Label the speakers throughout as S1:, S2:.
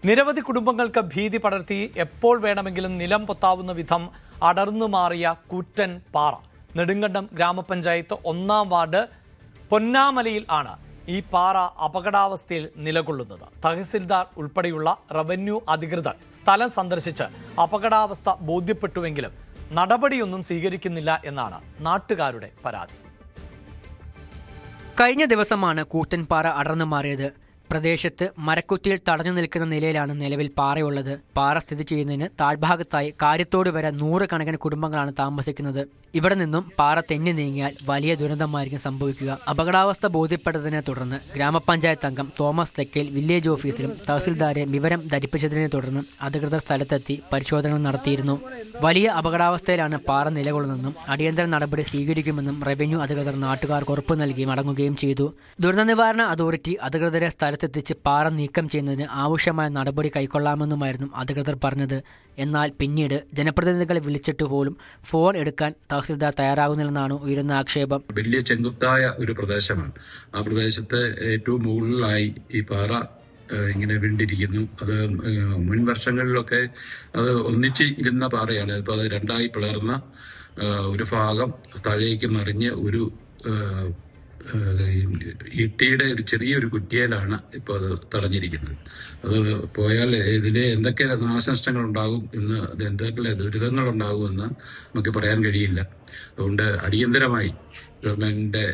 S1: നിരവധി കുടുംബങ്ങൾക്ക് ഭീതി പടർത്തി എപ്പോൾ വേണമെങ്കിലും നിലം പൊത്താവുന്ന വിധം അടർന്നു മാറിയ കൂറ്റൻ പാറ. നെടുങ്കണ്ടം ഗ്രാമപഞ്ചായത്ത് 1-ാം വാർഡ് പൊന്നാമലയിൽ ആണ് ഈ പാറ അപകടാവസ്ഥയിൽ നിലകൊള്ളുന്നത്. തഹസിൽദാർ ഉൾപ്പെടെയുള്ള റവന്യൂ അധികൃതർ സ്ഥലം സന്ദർശിച്ച് അപകടാവസ്ഥ ബോധ്യപ്പെട്ടുവെങ്കിലും നടപടിയൊന്നും സ്വീകരിക്കുന്നില്ല എന്നാണ് നാട്ടുകാരുടെ പരാതി.
S2: കഴിഞ്ഞ ദിവസമാണ് കൂറ്റൻ പാറ അടർന്നു മാറിയത്. പ്രദേശത്ത് മരക്കുറ്റിയിൽ തടഞ്ഞു നിൽക്കുന്ന നിലയിലാണ് നിലവിൽ പാറയുള്ളത്. പാറ സ്ഥിതി ചെയ്യുന്നതിന് താഴ്ഭാഗത്തായി കാര്യത്തോട് വരെ 100 കണക്കിന് കുടുംബങ്ങളാണ് താമസിക്കുന്നത്. ഇവിടെ നിന്നും പാറ തെന്നി നീങ്ങിയാൽ വലിയ ദുരന്തമായിരിക്കും സംഭവിക്കുക. അപകടാവസ്ഥ ബോധ്യപ്പെട്ടതിനെ തുടർന്ന് ഗ്രാമപഞ്ചായത്ത് അംഗം തോമസ് തെക്കേൽ വില്ലേജ് ഓഫീസിലും തഹസിൽദാരെ വിവരം ധരിപ്പിച്ചതിനെ തുടർന്ന് അധികൃതർ സ്ഥലത്തെത്തി പരിശോധനകൾ നടത്തിയിരുന്നു. വലിയ അപകടാവസ്ഥയിലാണ് പാറ നിലകൊള്ളുന്നതെന്നും അടിയന്തര നടപടി സ്വീകരിക്കുമെന്നും റവന്യൂ അധികൃതർ നാട്ടുകാർക്ക് ഉറപ്പ് നൽകി മടങ്ങുകയും ചെയ്തു. ദുരന്ത നിവാരണ അതോറിറ്റി അധികൃതരെ സ്ഥലത്തെത്തിച്ച് പാറ നീക്കം ചെയ്യുന്നതിന് ആവശ്യമായ നടപടി കൈക്കൊള്ളാമെന്നുമായിരുന്നു അധികൃതർ പറഞ്ഞത്. എന്നാൽ പിന്നീട് ജനപ്രതിനിധികളെ വിളിച്ചിട്ട് പോലും ഫോൺ എടുക്കാൻ തഹസിൽദാർ തയ്യാറാകുന്നില്ലെന്നാണ് ഉയരുന്ന ആക്ഷേപം.
S3: വലിയ ചെങ്കുത്തായ ഒരു പ്രദേശമാണ്. ആ പ്രദേശത്ത് ഏറ്റവും മുകളിലായി ഈ പാറ ഇങ്ങനെ വീണ്ടിരിക്കുന്നു. അത് മുൻ വർഷങ്ങളിലൊക്കെ അത് ഒന്നിച്ച് ഇരുന്ന പാറയാണ്. ഇപ്പോൾ അത് രണ്ടായി പിളർന്ന ഒരു ഭാഗം താഴേക്ക് മറിഞ്ഞ് ഒരു ഇട്ടിയുടെ ഒരു ചെറിയൊരു കുറ്റിയിലാണ് ഇപ്പോൾ അത് തടഞ്ഞിരിക്കുന്നത്. അത് പോയാൽ ഇതിലെ എന്തൊക്കെ നാശനഷ്ടങ്ങൾ ഉണ്ടാകും എന്ന്, എന്തൊക്കെ ദുരിതങ്ങൾ ഉണ്ടാകുമെന്ന് നമുക്ക് പറയാൻ കഴിയില്ല. അതുകൊണ്ട് അടിയന്തരമായി ഗവൺമെന്റിന്റെ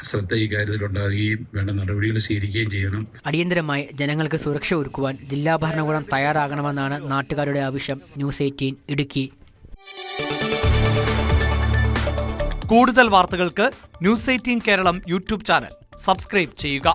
S3: ശ്രദ്ധ ഈ കാര്യത്തിലുണ്ടാകുകയും വേണ്ട നടപടികൾ സ്വീകരിക്കുകയും ചെയ്യണം.
S2: അടിയന്തരമായി ജനങ്ങൾക്ക് സുരക്ഷ ഒരുക്കുവാൻ ജില്ലാ ഭരണകൂടം തയ്യാറാകണമെന്നാണ് നാട്ടുകാരുടെ ആവശ്യം. ന്യൂസ് 18 ഇടുക്കി.
S1: കൂടുതൽ വാർത്തകൾക്ക് news 18 Keralam YouTube channel subscribe ചെയ്യുക.